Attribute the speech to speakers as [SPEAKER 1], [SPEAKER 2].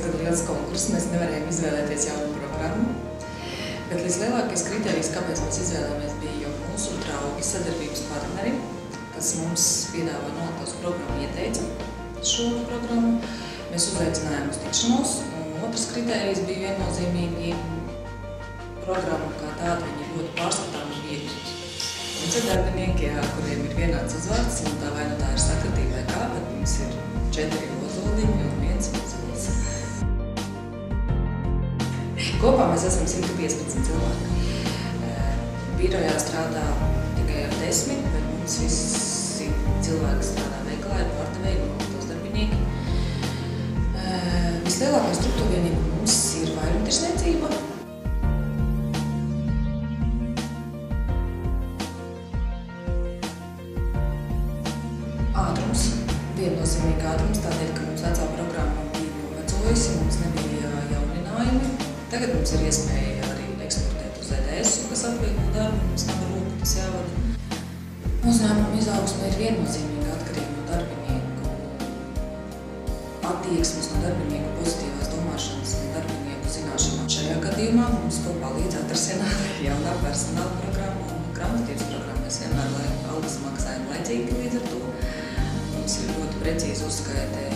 [SPEAKER 1] gadu liels konkurss, mēs nevarējām izvēlēties jaunu programmu. Bet līdz lielākais kriterijs, kāpēc mēs izvēlējāmies, bija jau mūsu draugi, sadarbības partneri, kas mums piedāvā nolaitos programmu, ieteica šo programmu. Mēs uzaicinājām uz tikšanos, un otrs kriterijs bija viennozīmīgi programma kā tāda, viņa ir ļoti pārskatāma vietu. Mums ir darbinieki, kuriem ir vienāds uzvārds, un tā vai nu tā ir sakritība vai kā, bet mums ir 4 ozoliņi un 1 ozols. Kopā mēs esam 115 cilvēki. Birojā strādā tikai ar 10, bet mums visi cilvēki strādā veikalā, ir pārdevēji un tos darbinieki. Vislielākā struktūra vienība mums ir vairumtirdzniecība. Ātrums. Viennozīmīgi ātrums, tādēļ, ka mums vecā programma bija novecojusi, mums nebija jauninājumi. Tagad mums ir iespēja arī eksportēt uz EDS, kas atvieglo darbu, mums nav rūpi, tas jāvada. Uzņēmuma izaugsme ir viennozīmīgi atkarīga no darbinieku attieksmes, no darbinieku pozitīvās domāšanas, no darbinieku zināšanām. Šajā gadījumā mums to palīdz atrasināt jaunā personāla programma un grāmatvedības programma. Mēs vienmēr algas maksājam laicīgi līdz ar to. Mums ir ļoti precīzi uzskaitē